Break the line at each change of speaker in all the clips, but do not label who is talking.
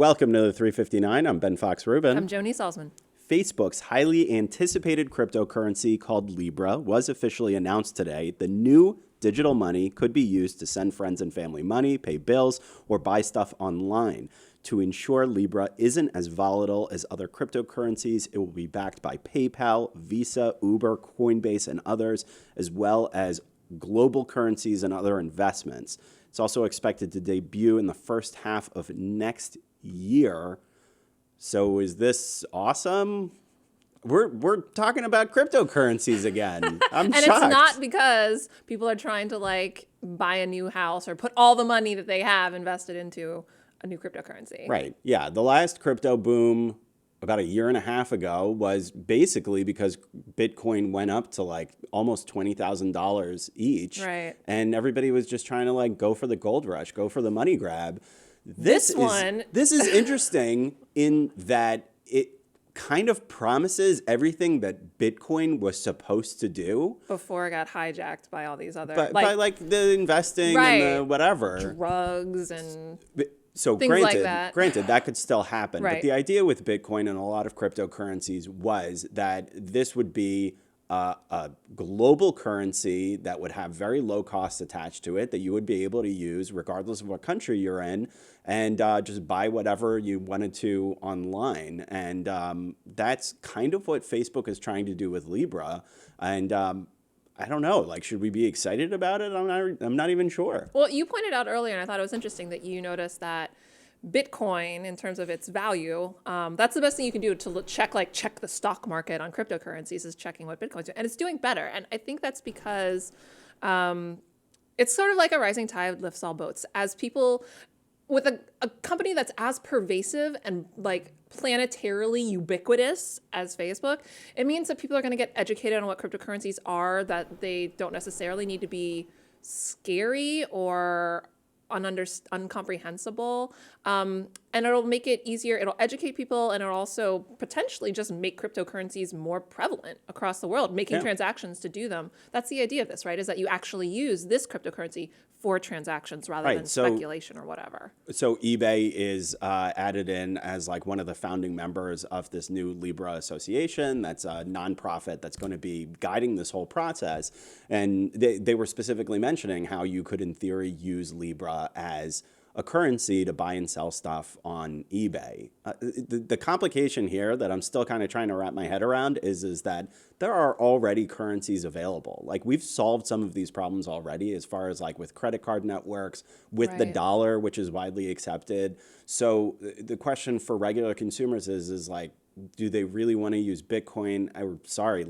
Welcome to the 359. I'm Ben Fox-Rubin.
I'm Joni Salzman.
Facebook's highly anticipated cryptocurrency called Libra was officially announced today. The new digital money could be used to send friends and family money, pay bills, or buy stuff online. To ensure Libra isn't as volatile as other cryptocurrencies, it will be backed by PayPal, Visa, Uber, Coinbase, and others, as well as global currencies and other investments. It's also expected to debut in the first half of next year. So is this awesome? We're talking about cryptocurrencies again. I'm
and
shocked.
It's not because people are trying to buy a new house or put all the money that they have invested into a new cryptocurrency.
Right. Yeah. The last crypto boom about a year and a half ago was basically because Bitcoin went up to almost $20,000 each.
Right.
And everybody was just trying to go for the gold rush, go for the money grab.
This is
interesting in that it kind of promises everything that Bitcoin was supposed to do
before it got hijacked by all these other
by the investing
right,
and the whatever
drugs and
so
things
granted that could still happen.
Right.
But the idea with Bitcoin and a lot of cryptocurrencies was that this would be a global currency that would have very low costs attached to it that you would be able to use regardless of what country you're in, and just buy whatever you wanted to online. And that's kind of what Facebook is trying to do with Libra. And I don't know, should we be excited about it? I'm not even sure.
Well, you pointed out earlier, and I thought it was interesting that you noticed that Bitcoin, in terms of its value, that's the best thing you can do to check the stock market on cryptocurrencies is checking what Bitcoin's doing. And it's doing better. And I think that's because it's sort of like a rising tide lifts all boats. As people, with a company that's as pervasive and planetarily ubiquitous as Facebook, it means that people are going to get educated on what cryptocurrencies are, that they don't necessarily need to be scary or uncomprehensible, and it'll make it easier. It'll educate people, and it'll also potentially just make cryptocurrencies more prevalent across the world, making transactions to do them. That's the idea of this, right? Is that you actually use this cryptocurrency for transactions rather than speculation or whatever.
So eBay is added in as one of the founding members of this new Libra association. That's a nonprofit that's going to be guiding this whole process. And they were specifically mentioning how you could, in theory, use Libra as a currency to buy and sell stuff on eBay. The complication here that I'm still kind of trying to wrap my head around is that there are already currencies available. We've solved some of these problems already as far as with credit card networks, with the dollar, which is widely accepted. So the question for regular consumers is do they really want to use Bitcoin,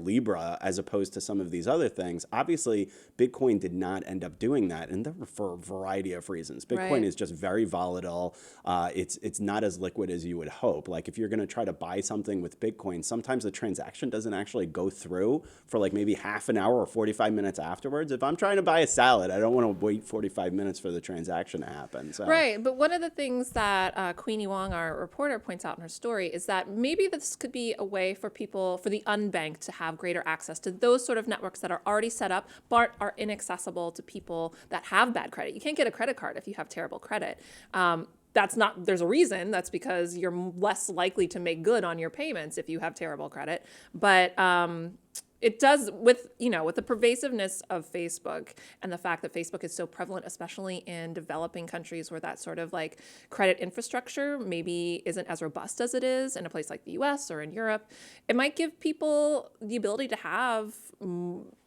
Libra, as opposed to some of these other things? Obviously, Bitcoin did not end up doing that, and for a variety of reasons. Bitcoin is just very volatile. It's not as liquid as you would hope. If you're going to try to buy something with Bitcoin, sometimes the transaction doesn't actually go through for maybe half an hour or 45 minutes afterwards. If I'm trying to buy a salad, I don't want to wait 45 minutes for the transaction to happen. So.
Right, but one of the things that Queenie Wong, our reporter, points out in her story is that maybe this could be a way for people, for the unbanked, to have greater access to those sort of networks that are already set up but are inaccessible to people that have bad credit. You can't get a credit card if you have terrible credit. There's a reason. That's because you're less likely to make good on your payments if you have terrible credit. But it does, with the pervasiveness of Facebook and the fact that Facebook is so prevalent, especially in developing countries where that sort of credit infrastructure maybe isn't as robust as it is in a place like the US or in Europe, it might give people the ability to have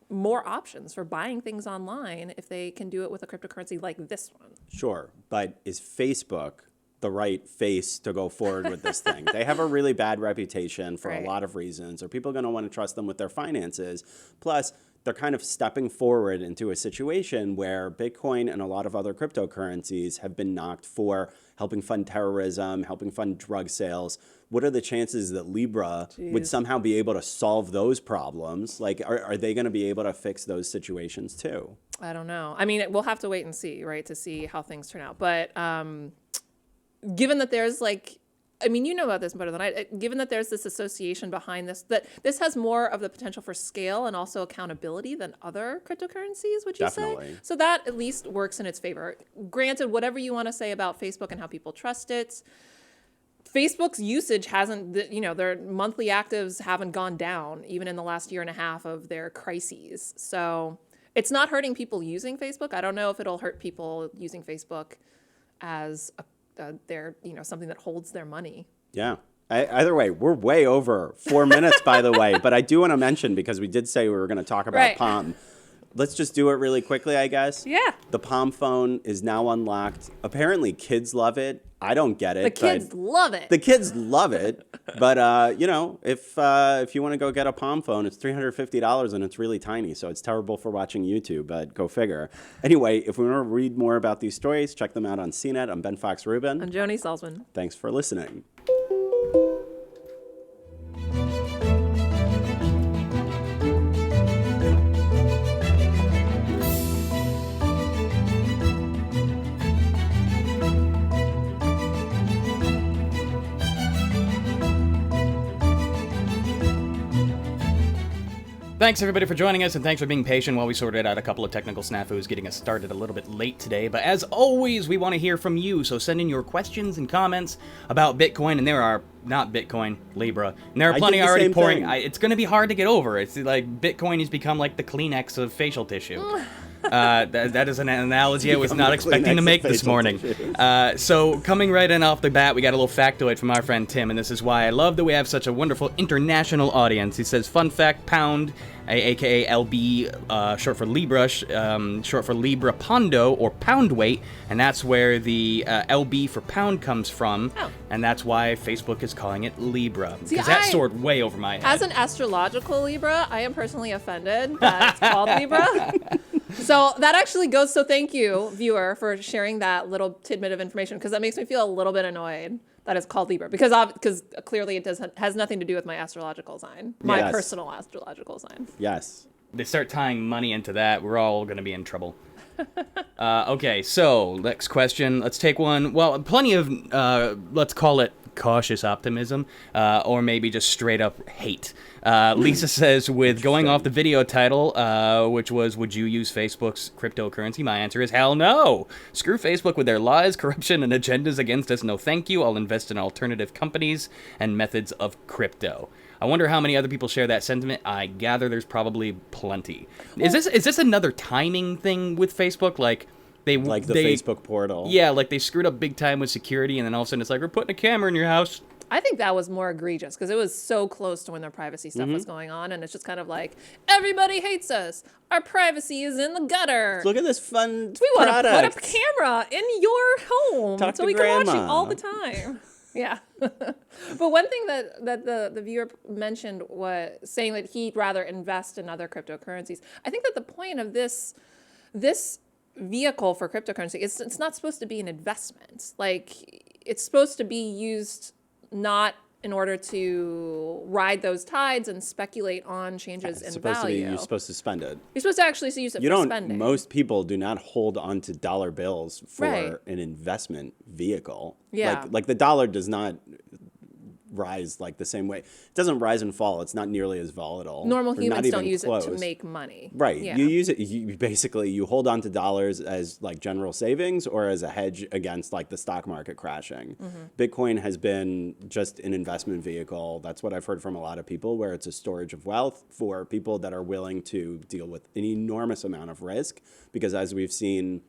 more options for buying things online if they can do it with a cryptocurrency like this one.
Sure, but is Facebook the right face to go forward with this thing? They have a really bad reputation for a lot of reasons. Are people going to want to trust them with their finances? Plus, they're kind of stepping forward into a situation where Bitcoin and a lot of other cryptocurrencies have been knocked for helping fund terrorism, helping fund drug sales. What are the chances that Libra would somehow be able to solve those problems? Are they going to be able to fix those situations too?
I don't know. I mean, we'll have to wait and see, right, to see how things turn out. But given that there's you know about this better than I, given that there's this association behind this, that this has more of the potential for scale and also accountability than other cryptocurrencies, would you say? So that at least works in its favor. Granted, whatever you want to say about Facebook and how people trust it, Facebook's usage hasn't, their monthly actives haven't gone down even in the last year and a half of their crises. So it's not hurting people using Facebook. I don't know if it'll hurt people using Facebook as their, something that holds their money.
Yeah. Either way, we're way over 4 minutes, by the way. But I do want to mention, because we did say we were going to talk about Palm. Let's just do it really quickly, I guess.
Yeah.
The Palm phone is now unlocked. Apparently, kids love it. I don't get it.
The kids love it.
The kids love it. But, if you want to go get a Palm phone, it's $350 and it's really tiny. So it's terrible for watching YouTube, but go figure. Anyway, if we want to read more about these stories, check them out on CNET. I'm Ben Fox Rubin.
I'm Joni Salzman.
Thanks for listening.
Thanks, everybody, for joining us, and thanks for being patient while we sorted out a couple of technical snafus getting us started a little bit late today. But as always, we want to hear from you, so send in your questions and comments about Bitcoin, and there are not Bitcoin, Libra, and there are plenty already pouring. It's going to be hard to get over. It's like Bitcoin has become like the Kleenex of facial tissue. That is an analogy I was not expecting to make this morning. So coming right in off the bat, we got a little factoid from our friend Tim, and this is why I love that we have such a wonderful international audience. He says, fun fact, pound, aka LB, short for Libra, short for Libra Pondo, or pound weight, and that's where the LB for pound comes from, and that's why Facebook is calling it Libra. Because that soared way over my head.
As an astrological Libra, I am personally offended that it's called Libra. So that actually goes, so thank you, viewer, for sharing that little tidbit of information, because that makes me feel a little bit annoyed that it's called Libra, because clearly it has nothing to do with my astrological sign, my personal astrological sign.
Yes.
They start tying money into that, we're all going to be in trouble. Okay, so next question. Let's take one. Well, plenty of, let's call it cautious optimism, or maybe just straight up hate. Lisa says, with going off the video title, which was, would you use Facebook's cryptocurrency? My answer is hell no. Screw Facebook with their lies, corruption, and agendas against us. No thank you. I'll invest in alternative companies and methods of crypto. I wonder how many other people share that sentiment. I gather there's probably plenty. Is this another timing thing with Facebook? Like the
Facebook portal.
Yeah, like they screwed up big time with security, and then all of a sudden it's like, we're putting a camera in your house.
I think that was more egregious because it was so close to when their privacy stuff was going on, and it's just kind of like, everybody hates us. Our privacy is in the gutter.
Look at this fun
We want
product.
to put a camera in your home so we can watch you all the time. Yeah. But one thing that the viewer mentioned was saying that he'd rather invest in other cryptocurrencies. I think that the point of this vehicle for cryptocurrency is it's not supposed to be an investment. Like, it's supposed to be used not in order to ride those tides and speculate on changes in value.
You're supposed to spend it.
You're supposed to actually use it for spending.
Most people do not hold onto dollar bills for an investment vehicle.
Yeah.
Like the dollar does not rise like the same way. It doesn't rise and fall. It's not nearly as volatile.
Normal
Or
humans
not
don't
even
use
close.
it to make money.
Right.
Yeah.
You use it, you hold on to dollars as like general savings or as a hedge against like the stock market crashing. Bitcoin has been just an investment vehicle. That's what I've heard from a lot of people, where it's a storage of wealth for people that are willing to deal with an enormous amount of risk, because as we've seen,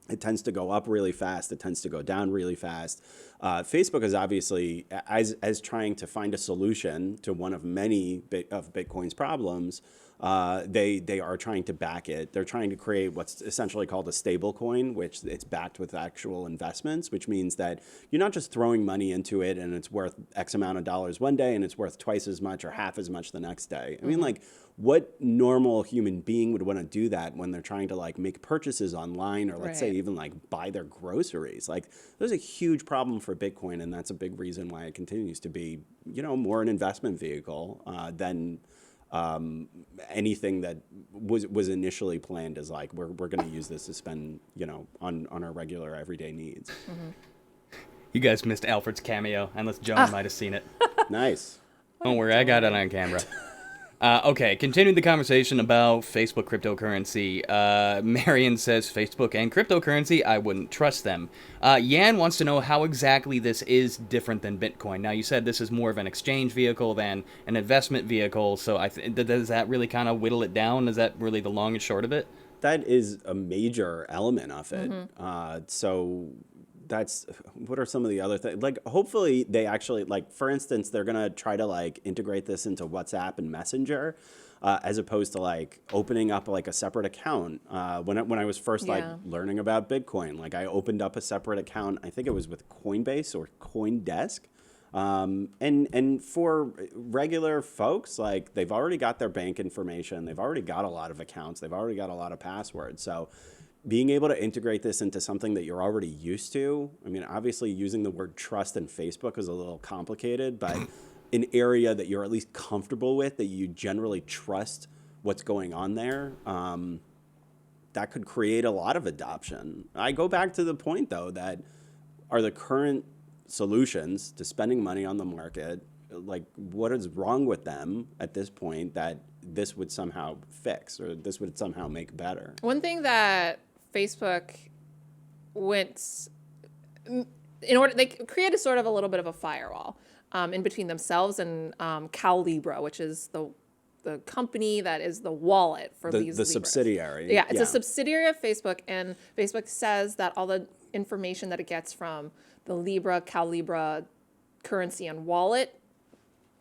it tends to go up really fast. It tends to go down really fast. Facebook is obviously, as trying to find a solution to one of many of Bitcoin's problems, they are trying to back it. They're trying to create what's essentially called a stable coin, which it's backed with actual investments, which means that you're not just throwing money into it and it's worth X amount of dollars one day and it's worth twice as much or half as much the next day. I mean, like, what normal human being would want to do that when they're trying to like make purchases online, or let's say even like buy their groceries? Like, there's a huge problem for Bitcoin, and that's a big reason why it continues to be, more an investment vehicle than anything that was initially planned as like, we're going to use this to spend, on our regular everyday needs.
You guys missed Alfred's cameo, unless Joan might have seen it.
Nice.
Don't worry, I got it on camera. Okay, continuing the conversation about Facebook cryptocurrency. Marion says Facebook and cryptocurrency, I wouldn't trust them. Yan wants to know how exactly this is different than Bitcoin. Now, you said this is more of an exchange vehicle than an investment vehicle, so does that really kind of whittle it down? Is that really the long and short of it?
That is a major element of it. So that's what are some of the other things? Like, hopefully they actually, like, for instance, they're gonna try to like integrate this into WhatsApp and Messenger, as opposed to like opening up like a separate account. When I was first like
Yeah.
learning about Bitcoin, like I opened up a separate account. I think it was with Coinbase or CoinDesk. And for regular folks, like they've already got their bank information, they've already got a lot of accounts, they've already got a lot of passwords. So being able to integrate this into something that you're already used to, I mean, obviously using the word trust in Facebook is a little complicated, but an area that you're at least comfortable with, that you generally trust what's going on there, that could create a lot of adoption. I go back to the point though that are the current solutions to spending money on the market, like what is wrong with them at this point that this would somehow fix or this would somehow make better?
One thing that Facebook went in order, they created sort of a little bit of a firewall in between themselves and Libra, which is the company that is the wallet for these
The
Libras.
subsidiary.
Yeah, it's a subsidiary of Facebook, and Facebook says that all the information that it gets from the Libra currency and wallet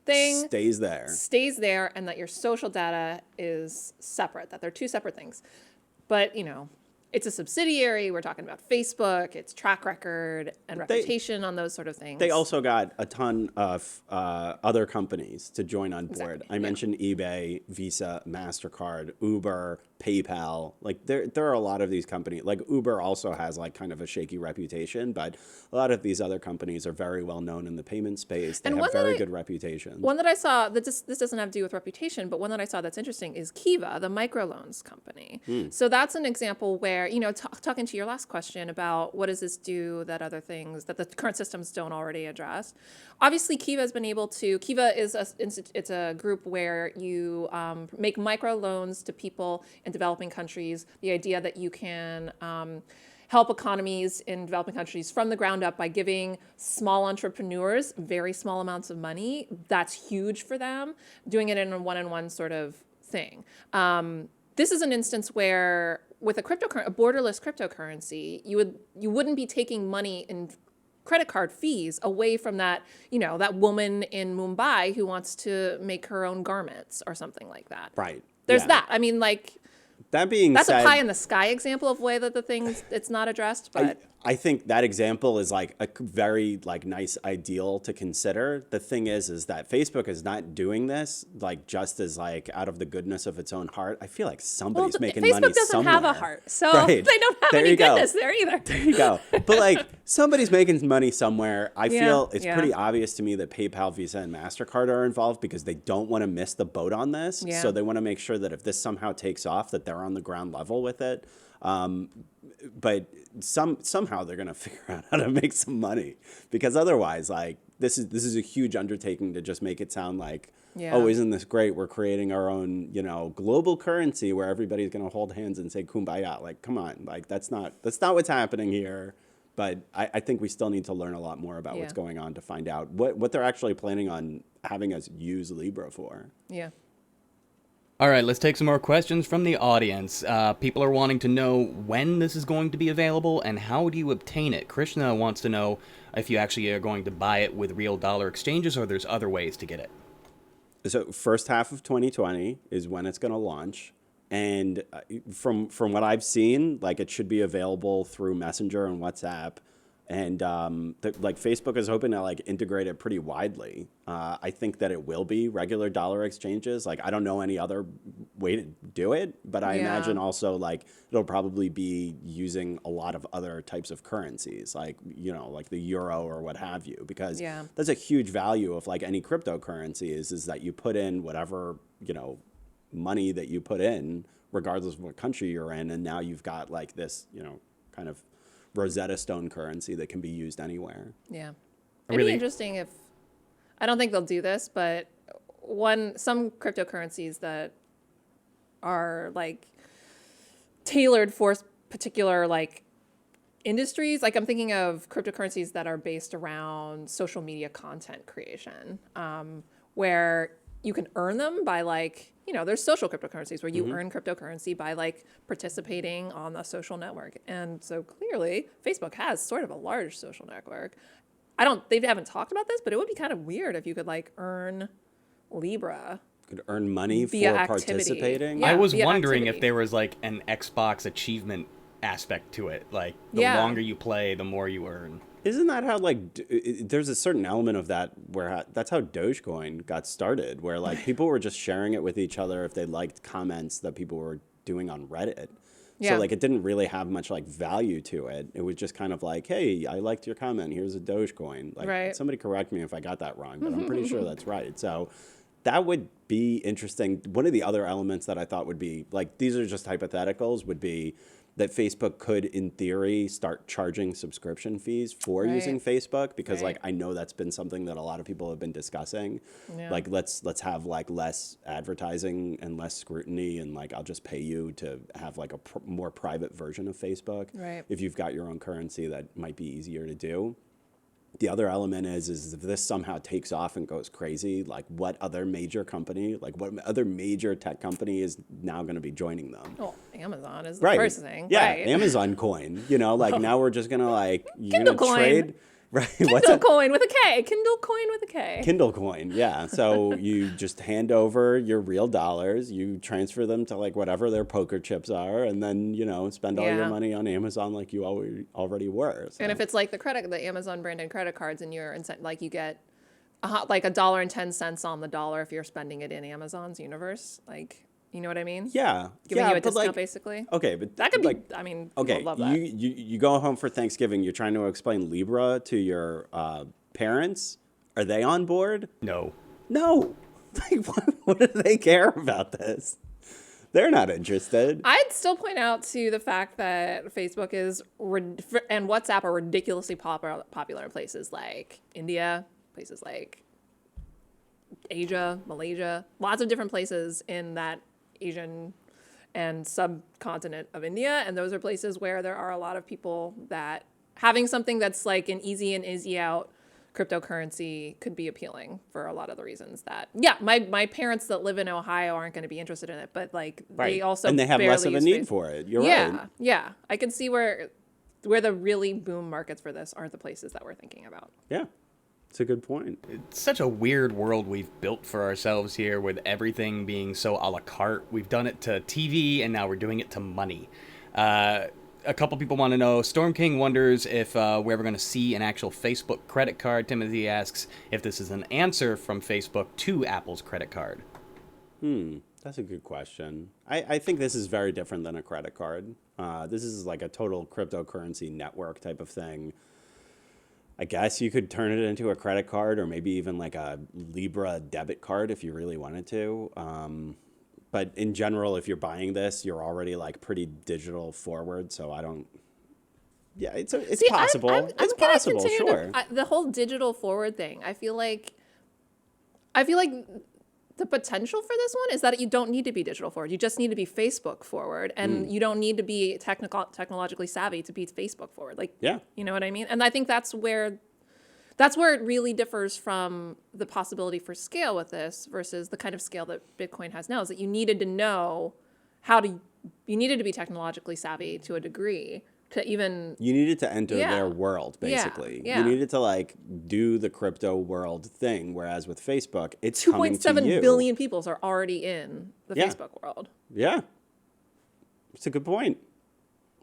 thing
Stays there.
and that your social data is separate, that they're two separate things. But, it's a subsidiary. We're talking about Facebook, its track record and reputation on those sort of things.
They also got a ton of other companies to join on board.
Exactly,
I mentioned eBay, Visa, MasterCard, Uber, PayPal. Like there are a lot of these companies. Like Uber also has like kind of a shaky reputation, but a lot of these other companies are very well known in the payment space. They have very good reputations.
One that I saw, this doesn't have to do with reputation, but one that I saw that's interesting is Kiva, the microloans company. So that's an example where, talking to your last question about what does this do that other things that the current systems don't already address. Obviously, Kiva has been able to, Kiva is it's a group where you make microloans to people in developing countries. The idea that you can help economies in developing countries from the ground up by giving small entrepreneurs very small amounts of money. That's huge for them, doing it in a one-on-one sort of thing. This is an instance where with a borderless cryptocurrency, you wouldn't be taking money in credit card fees away from that, that woman in Mumbai who wants to make her own garments or something like that.
Right.
There's
Yeah.
that. I mean, like,
That being
that's
said,
a pie in the sky example of way that the things it's not addressed, but
I think that example is like a very like nice ideal to consider. The thing is that Facebook is not doing this like just as like out of the goodness of its own heart. I feel like somebody's making
Facebook
money
doesn't
somewhere.
have a heart, so
Right.
they don't have
There
any
you go.
goodness there either.
There you go. But like somebody's making money somewhere. I
Yeah,
feel it's
yeah.
pretty obvious to me that PayPal, Visa, and MasterCard are involved because they don't want to miss the boat on this.
Yeah.
So they want to make sure that if this somehow takes off, that they're on the ground level with it. But somehow they're gonna figure out how to make some money, because otherwise, like this is a huge undertaking to just make it sound like,
Yeah.
oh, isn't this great? We're creating our own, global currency where everybody's gonna hold hands and say kumbaya. Like, come on, like that's not what's happening here. But I think we still need to learn a lot more about what's
Yeah.
going on to find out what they're actually planning on having us use Libra for.
Yeah.
All right, let's take some more questions from the audience. People are wanting to know when this is going to be available and how do you obtain it. Krishna wants to know if you actually are going to buy it with real dollar exchanges or there's other ways to get it.
So first half of 2020 is when it's going to launch. And from what I've seen, like it should be available through Messenger and WhatsApp. And like Facebook is hoping to like integrate it pretty widely. I think that it will be regular dollar exchanges. Like I don't know any other way to do it, but I
Yeah.
imagine also like it'll probably be using a lot of other types of currencies, like like the euro or what have you, because
Yeah.
that's a huge value of like any cryptocurrency is that you put in whatever money that you put in, regardless of what country you're in, and now you've got like this kind of Rosetta Stone currency that can be used anywhere.
Yeah. It'd
Really-
be interesting if, I don't think they'll do this, but some cryptocurrencies that are like tailored for particular like industries. Like I'm thinking of cryptocurrencies that are based around social media content creation, where you can earn them by like, there's social cryptocurrencies where you earn cryptocurrency by like participating on a social network. And so clearly Facebook has sort of a large social network. They haven't talked about this, but it would be kind of weird if you could like earn Libra.
Could earn money
via
for
activity.
participating.
Yeah,
I was
via
wondering
activity.
if there was like an Xbox achievement aspect to it. Like the
Yeah.
longer you play, the more you earn.
Isn't that how there's a certain element of that where that's how Dogecoin got started, where like people were just sharing it with each other if they liked comments that people were doing on Reddit.
Yeah.
So like it didn't really have much like value to it. It was just kind of like, hey, I liked your comment. Here's a Dogecoin. Like
Right.
somebody correct me if I got that wrong, but I'm pretty sure that's right. So that would be interesting. One of the other elements that I thought would be like, these are just hypotheticals, would be that Facebook could, in theory, start charging subscription fees for
Right.
using Facebook, because
Right.
like I know that's been something that a lot of people have been discussing.
Yeah.
Like let's have like less advertising and less scrutiny, and like I'll just pay you to have like a more private version of Facebook.
Right.
If you've got your own currency, that might be easier to do. The other element is if this somehow takes off and goes crazy, like what other major company, like what other major tech company is now going to be joining them?
Well, Amazon is the
Right.
first thing.
Yeah,
Right.
Amazon coin. Like now we're just going to like, you're
Kindle
going to
coin.
trade. Right. What's
Kindle
that?
coin with a K. Kindle coin with a K.
Kindle coin, yeah. So you just hand over your real dollars, you transfer them to like whatever their poker chips are, and then spend all your
Yeah.
money on Amazon like you already were. So.
And if it's like the Amazon branded credit cards, and like you get like $1.10 on the dollar if you're spending it in Amazon's universe, like you know what I mean?
yeah,
Giving
yeah,
you a
but
discount
like
basically.
okay, but
That could be.
like
I mean, people
okay,
love that.
you go home for Thanksgiving, you're trying to explain Libra to your parents. Are they on board?
No.
No. Like, what do they care about this? They're not interested.
I'd still point out to the fact that Facebook and WhatsApp are ridiculously popular in places like India, places like Asia, Malaysia, lots of different places in that Asian and subcontinent of India. And those are places where there are a lot of people that having something that's like an easy in, easy out cryptocurrency could be appealing for a lot of the reasons that, my parents that live in Ohio aren't going to be interested in it, but like they also
and they have less
barely
of a
use
need
Facebook.
for it. You're
Yeah,
right.
yeah. I can see where the really boom markets for this aren't the places that we're thinking about.
Yeah. It's a good point.
It's such a weird world we've built for ourselves here, with everything being so a la carte. We've done it to TV, and now we're doing it to money. A couple people want to know, Storm King wonders if we're ever going to see an actual Facebook credit card. Timothy asks if this is an answer from Facebook to Apple's credit card.
That's a good question. I think this is very different than a credit card. This is like a total cryptocurrency network type of thing. I guess you could turn it into a credit card, or maybe even like a Libra debit card if you really wanted to. But in general, if you're buying this, you're already like pretty digital forward. So I don't. Yeah, it's possible. It's
gonna
possible,
continue
sure.
the whole digital forward thing. I feel like the potential for this one is that you don't need to be digital forward. You just need to be Facebook forward, and you don't need to be technologically savvy to be Facebook forward. Like,
Yeah.
you know what I mean? And I think that's where it really differs from the possibility for scale with this versus the kind of scale that Bitcoin has now, is that you needed to know you needed to be technologically savvy to a degree to even.
You needed to enter
Yeah.
their world,
Yeah,
basically.
yeah.
You needed to like do the crypto world thing, whereas with Facebook, it's coming to
2.7
you.
billion people are already in the
Yeah.
Facebook world.
Yeah, it's a good point.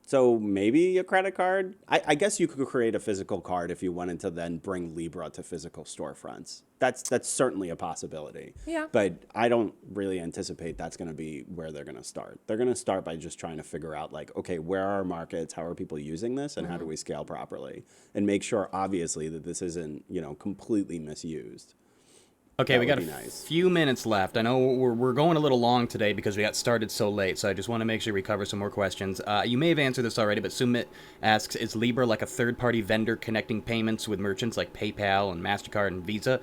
So maybe a credit card. I guess you could create a physical card if you wanted to then bring Libra to physical storefronts. That's certainly a possibility.
Yeah.
But I don't really anticipate that's going to be where they're going to start. They're going to start by just trying to figure out like, okay, where are our markets? How are people using this? And how do we scale properly? And make sure, obviously, that this isn't, completely misused.
Okay,
That
we
would
got
be
a
nice.
few minutes left. I know we're going a little long today because we got started so late, so I just want to make sure we cover some more questions. You may have answered this already, but Sumit asks, is Libra like a third-party vendor connecting payments with merchants like PayPal and MasterCard and Visa?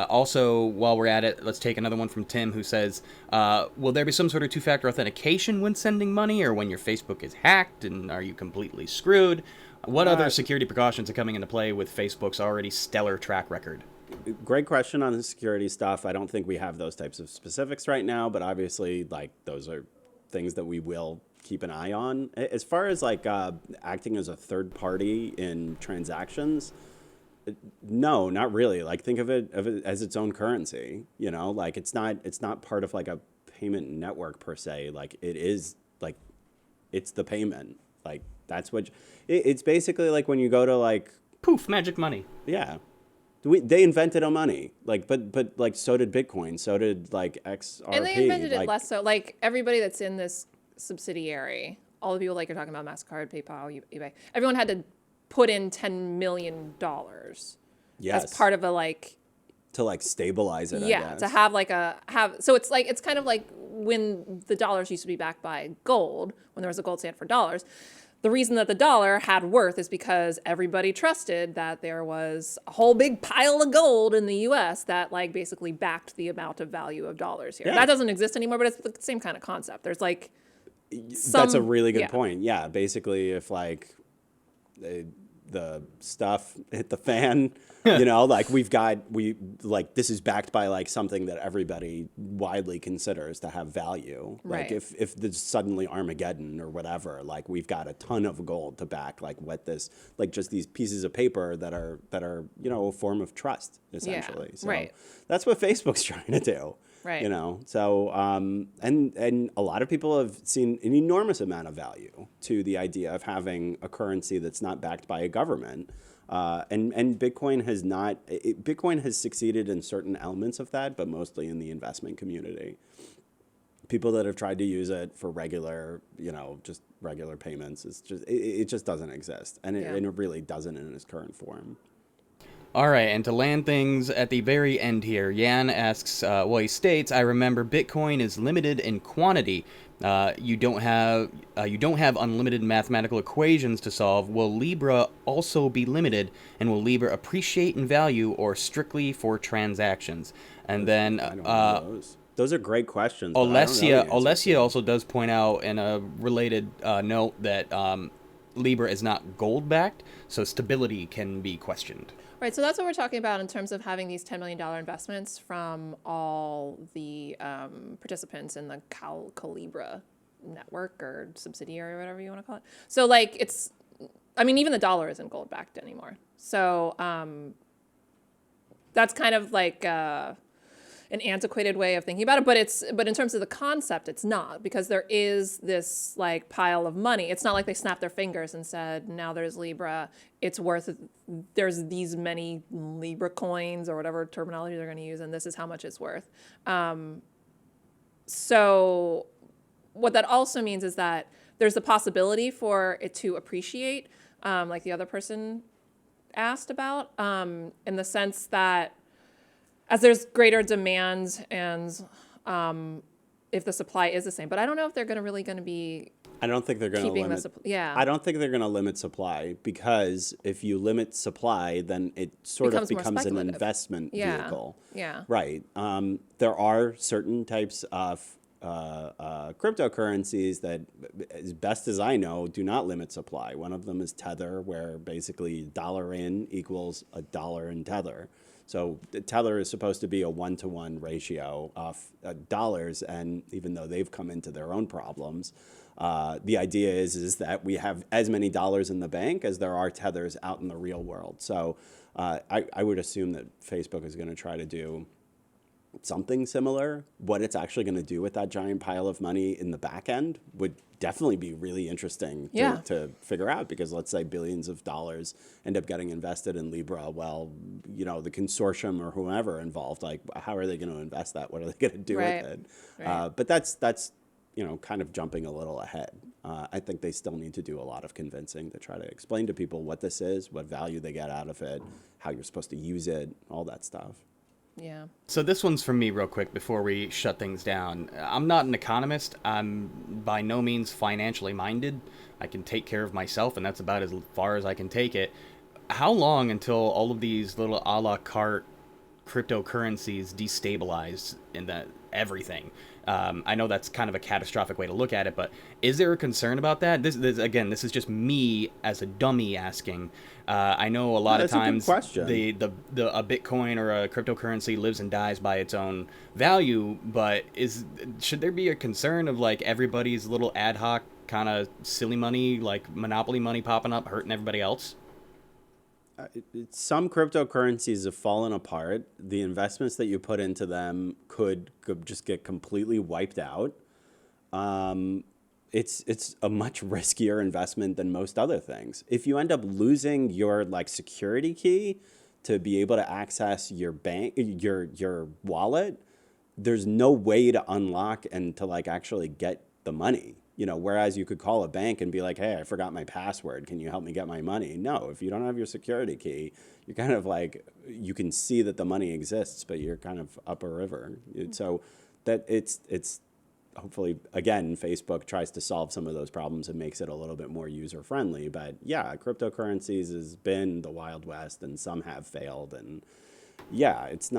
Also, while we're at it, let's take another one from Tim who says, will there be some sort of two-factor authentication when sending money or when your Facebook is hacked, and are you completely screwed? What other security precautions are coming into play with Facebook's already stellar track record?
Great question on the security stuff. I don't think we have those types of specifics right now, but obviously, like, those are things that we will keep an eye on. As far as like acting as a third party in transactions, no, not really. Like, think of it as its own currency. You know, like it's not part of like a payment network per se. Like, it is like it's the payment. Like, that's what it's basically like when you go to like,
Poof, magic money.
yeah. They invented a money, like, but like so did Bitcoin, so did like XRP.
And they invented it
like,
less so. Like everybody that's in this subsidiary, all the people like you're talking about, MasterCard, PayPal, eBay, everyone had to put in $10 million
yes,
as part of a like,
to like stabilize it. I
yeah,
guess.
to have like so it's like, it's kind of like when the dollars used to be backed by gold, when there was a gold standard for dollars. The reason that the dollar had worth is because everybody trusted that there was a whole big pile of gold in the US that like basically backed the amount of value of dollars here.
Yeah.
That doesn't exist anymore, but it's the same kind of concept. There's like
That's a really good
yeah.
point. Yeah, basically, if like the stuff hit the fan, you know, like we like this is backed by like something that everybody widely considers to have value. Like
Right.
if there's suddenly Armageddon or whatever, like we've got a ton of gold to back like what this, like just these pieces of paper that are you know, a form of trust essentially. So
right.
that's what Facebook's trying to do.
Right.
You know, so and a lot of people have seen an enormous amount of value to the idea of having a currency that's not backed by a government. And Bitcoin has not. Bitcoin has succeeded in certain elements of that, but mostly in the investment community. People that have tried to use it for regular, you know, just regular payments, it just doesn't exist, and
Yeah.
and it really doesn't in its current form.
All right, and to land things at the very end here, Yan asks, well, he states, I remember Bitcoin is limited in quantity. You don't have unlimited mathematical equations to solve. Will Libra also be limited, and will Libra appreciate in value or strictly for transactions? And then
I don't know those. Those are great questions. but I don't know the answers to
Alessia
them.
also does point out in a related note that Libra is not gold-backed, so stability can be questioned.
Right, so that's what we're talking about in terms of having these $10 million investments from all the participants in the Calibra network or subsidiary or whatever you want to call it. So like I mean, even the dollar isn't gold backed anymore. So that's kind of like an antiquated way of thinking about it, but in terms of the concept, it's not, because there is this like pile of money. It's not like they snapped their fingers and said, now there's Libra, there's these many Libra coins or whatever terminology they're going to use, and this is how much it's worth. So what that also means is that there's a possibility for it to appreciate, like the other person asked about, in the sense that as there's greater demand and if the supply is the same. But I don't know if they're really going to be
I don't think they're going to
keeping
limit.
yeah.
I don't think they're going to limit supply, because if you limit supply, then it sort of
Becomes more
becomes an
speculative.
investment
Yeah.
vehicle.
Yeah.
Right. There are certain types of cryptocurrencies that, as best as I know, do not limit supply. One of them is Tether, where basically $1 in equals $1 in Tether. So Tether is supposed to be a 1-to-1 ratio of dollars, and even though they've come into their own problems, the idea is that we have as many dollars in the bank as there are tethers out in the real world. So I would assume that Facebook is going to try to do something similar. What it's actually going to do with that giant pile of money in the back end would definitely be really interesting to figure out, because let's say billions of dollars end up getting invested in Libra. Well, you know, the consortium or whoever involved, like, how are they going to invest that? What are they going to do
Right.
with it?
Right.
But that's you know, kind of jumping a little ahead. I think they still need to do a lot of convincing to try to explain to people what this is, what value they get out of it, how you're supposed to use it, all that stuff.
Yeah.
So this one's from me real quick before we shut things down. I'm not an economist. I'm by no means financially minded. I can take care of myself, and that's about as far as I can take it. How long until all of these little a la carte cryptocurrencies destabilize in everything? I know that's kind of a catastrophic way to look at it, but is there a concern about that? This is just me as a dummy asking. I know a lot of times a Bitcoin or a cryptocurrency lives and dies by its own value, but should there be a concern of like everybody's little ad hoc kind of silly money, like monopoly money popping up, hurting everybody else?
Some cryptocurrencies have fallen apart. The investments that you put into them could just get completely wiped out. It's a much riskier investment than most other things. If you end up losing your like security key to be able to access your bank, your wallet, there's no way to unlock and to like actually get the money. You know, whereas you could call a bank and be like, hey, I forgot my password. Can you help me get my money? No, if you don't have your security key, you're kind of like, you can see that the money exists, but you're kind of up a river. So that it's hopefully, again, Facebook tries to solve some of those problems and makes it a little bit more user friendly. But yeah, cryptocurrencies has been the Wild West and some have failed. And yeah, it's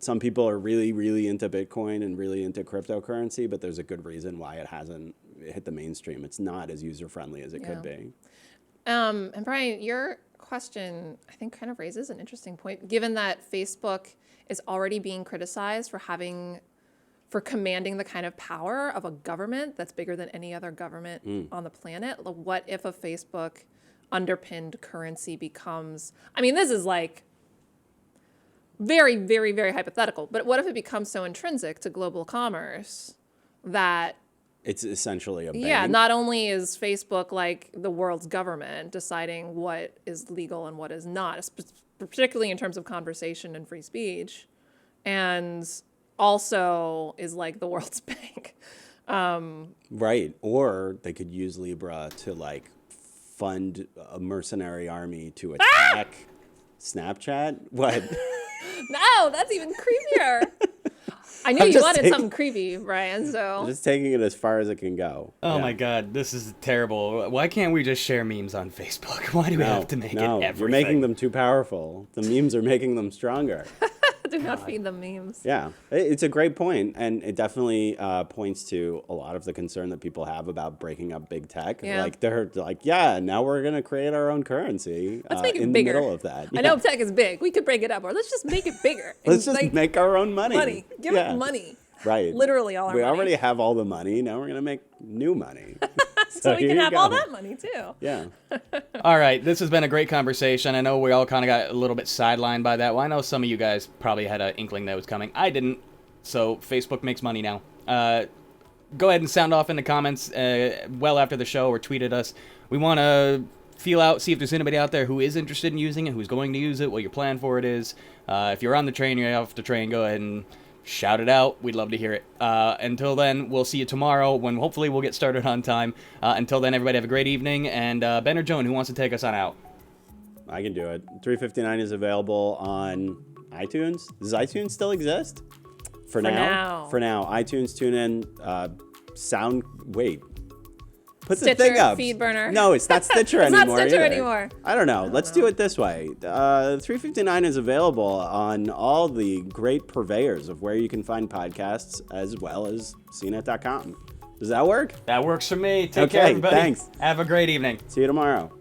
some people are really, really into Bitcoin and really into cryptocurrency, but there's a good reason why it hasn't hit the mainstream. It's not as user-friendly as it could be.
And Brian, your question, I think, kind of raises an interesting point, given that Facebook is already being criticized for commanding the kind of power of a government that's bigger than any other government on the planet. What if a Facebook underpinned currency becomes, I mean, this is like very, very, very hypothetical, but what if it becomes so intrinsic to global commerce that
it's essentially a bank?
Yeah, not only is Facebook like the world's government deciding what is legal and what is not, particularly in terms of conversation and free speech, and also is like the world's bank.
Right. Or they could use Libra to like fund a mercenary army to attack Snapchat. What?
No, that's even creepier. I knew you wanted something creepy, Brian, so.
I'm just taking it as far as it can go.
Oh my God, this is terrible. Why can't we just share memes on Facebook? Why do we have to make it everything?
You're making them too powerful. The memes are making them stronger.
Do not feed them memes.
Yeah, it's a great point, and it definitely points to a lot of the concern that people have about breaking up big tech.
Yeah.
Like they're like, yeah, now we're gonna create our own currency.
Let's make it
in
bigger.
the middle of that.
I know tech is big. We could break it up, or let's just make it bigger.
Let's just make our own money.
Give it money.
Right.
Literally all our money.
We already have all the money. Now we're gonna make new money.
so we can have all that money too.
Yeah.
All right, this has been a great conversation. I know we all kind of got a little bit sidelined by that. Well, I know some of you guys probably had an inkling that was coming. I didn't. So Facebook makes money now. Go ahead and sound off in the comments well after the show or tweet at us. We want to see if there's anybody out there who is interested in using it, who's going to use it, what your plan for it is. If you're on the train, you're off the train, go ahead and shout it out. We'd love to hear it. Until then, we'll see you tomorrow when hopefully we'll get started on time. Until then, everybody have a great evening. And Ben or Joan, who wants to take us on out?
I can do it. 359 is available on iTunes. Does iTunes still exist? For now. For now. iTunes, TuneIn, Put
Stitcher,
the thing up.
FeedBurner.
No, it's not Stitcher anymore.
It's not Stitcher
either.
anymore.
I don't know. Let's do it this way. 359 is available on all the great purveyors of where you can find podcasts, as well as CNET.com. Does that work?
That works for me. Take care, everybody.
Thanks.
Have a great evening.
See you tomorrow.